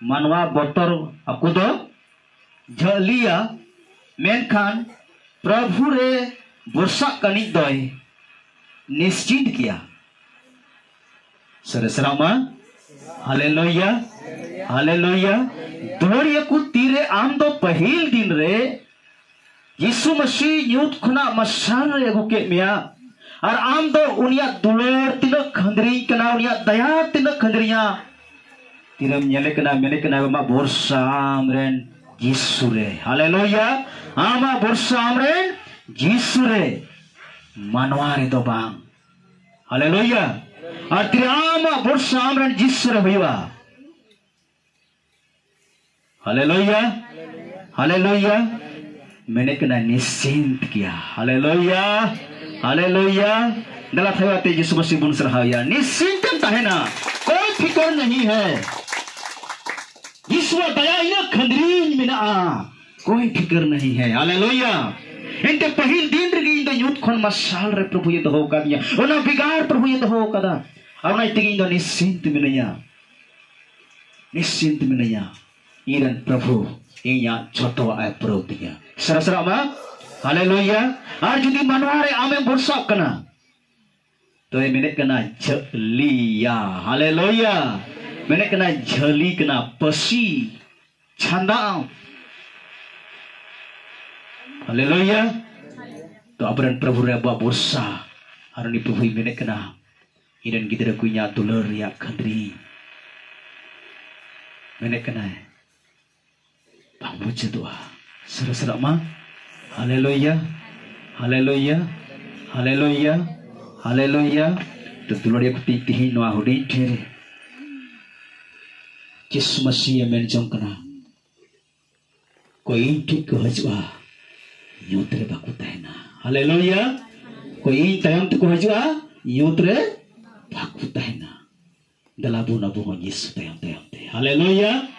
मानवा बतर aku do जलिया मेनखान प्रभु रे वर्षा कनिक दय निश्चित किया सरसरामा हालेलुया हालेलुया दोरिया को तीरे आम दो पहिल दिन रे यीशु मसीह यूथ खुना मसाल रे गुके मिया और आम दो उनिया दुलर तिन खंदरी कना उनिया दया तिन खंदरिया तिरम nyele kena mene kena ma borsa amren यीशु रे हालेलुया आमा borsa amren यीशु रे मानवा रे दो बांग हालेलुया और तिरामा borsa amren यीशु रे भईवा हालेलुया हालेलुया मैंने कना निश्चिंत किया हालेलुया हालेलुया दला थवाते यीशु मसीह बुन सरहाया निश्चिंत ताहेना कोई फिक्र नहीं है यीशु दया इन खंदरीन मिना कोई फिक्र नहीं है हालेलुया इनके पहिल दिन रे इन यूथ खन मसाल रे प्रभु ये दहो कादिया ओना बिगाड़ प्रभु ये दहो कदा आवना तिगी इन निश्चिंत मिनया इरन प्रभु इया छोटो आय प्रभुतिया सरसरामा हालेलुया और जुदी मनवारे आमे वर्षा कना तो ये मैंने कना झलिया हालेलुया मैंने कना झली कना पसी छंदा हालेलुया तो अपरन प्रभु रे बा वर्षा और प्रभु मैंने कना इरन गिदरा कुइया दुलर या खंदरी मैंने कना है Muji doa, serama, haleluya, haleluya, haleluya, haleluya. Tentu dia petihi noa hudi tere. Yesus Masih menjong kena. Koi ठीक कहजवा, योत्रे बाकु तहना. Haleluya. Koi tayam tu कहजवा, योत्रे Baku तहना. Dalabu nabu Yesus tayam te. Haleluya.